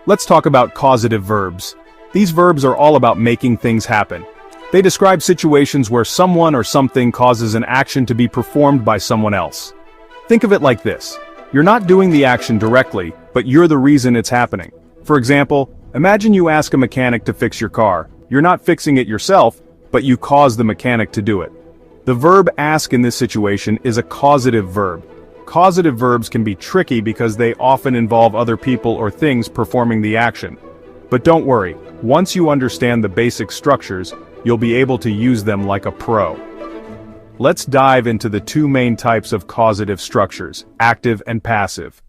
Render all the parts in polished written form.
Let's talk about causative verbs. These verbs are all about making things happen. They describe situations where someone or something causes an action to be performed by someone else. Think of it like this. You're not doing the action directly, but you're the reason it's happening. For example, imagine you ask a mechanic to fix your car. You're not fixing it yourself, but you cause the mechanic to do it. The verb ask in this situation is a causative verb. Causative verbs can be tricky because they often involve other people or things performing the action. But don't worry, once you understand the basic structures, you'll be able to use them like a pro. Let's dive into the two main types of causative structures, active and passive.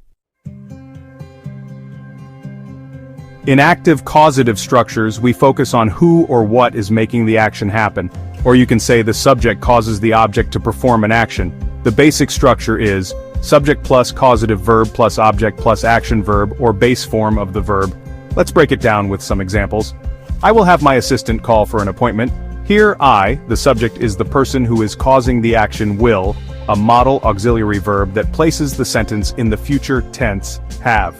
In active causative structures, we focus on who or what is making the action happen, or you can say the subject causes the object to perform an action. The basic structure is subject plus causative verb plus object plus action verb or base form of the verb. Let's break it down with some examples. I will have my assistant call for an appointment. Here I, the subject, is the person who is causing the action will, a modal auxiliary verb that places the sentence in the future tense, have.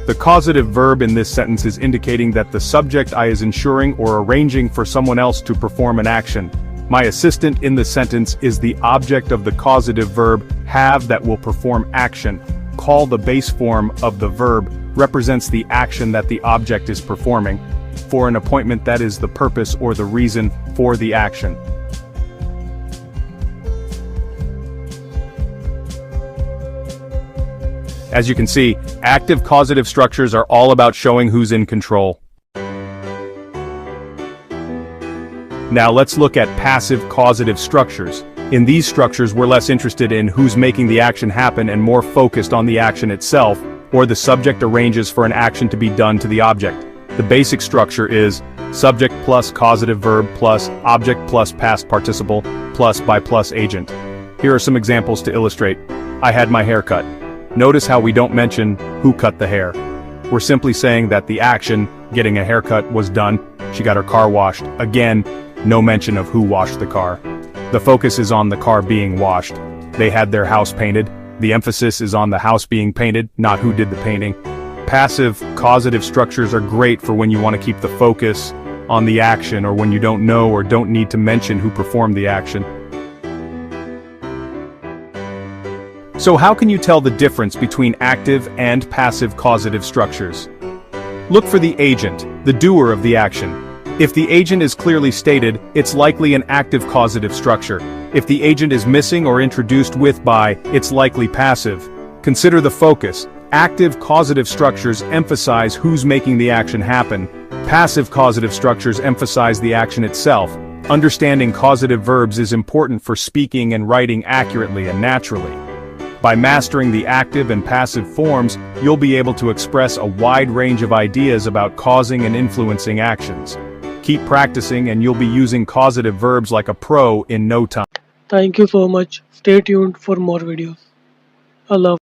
The causative verb in this sentence is indicating that the subject I is ensuring or arranging for someone else to perform an action. My assistant in the sentence is the object of the causative verb have that will perform action. Call the base form of the verb represents the action that the object is performing. For an appointment, that is the purpose or the reason for the action. As you can see, active causative structures are all about showing who's in control. Now let's look at passive causative structures. In these structures, we're less interested in who's making the action happen and more focused on the action itself, or the subject arranges for an action to be done to the object. The basic structure is subject plus causative verb plus object plus past participle plus by plus agent. Here are some examples to illustrate. I had my hair cut. Notice how we don't mention who cut the hair. We're simply saying that the action, getting a haircut, was done. She got her car washed. Again, no mention of who washed the car. The focus is on the car being washed. They had their house painted. The emphasis is on the house being painted, not who did the painting. Passive causative structures are great for when you want to keep the focus on the action or when you don't know or don't need to mention who performed the action. So how can you tell the difference between active and passive causative structures? Look for the agent, the doer of the action. If the agent is clearly stated, it's likely an active causative structure. If the agent is missing or introduced with by, it's likely passive. Consider the focus. Active causative structures emphasize who's making the action happen. Passive causative structures emphasize the action itself. Understanding causative verbs is important for speaking and writing accurately and naturally. By mastering the active and passive forms, you'll be able to express a wide range of ideas about causing and influencing actions. Keep practicing and you'll be using causative verbs like a pro in no time. Thank you so much. Stay tuned for more videos. Allah.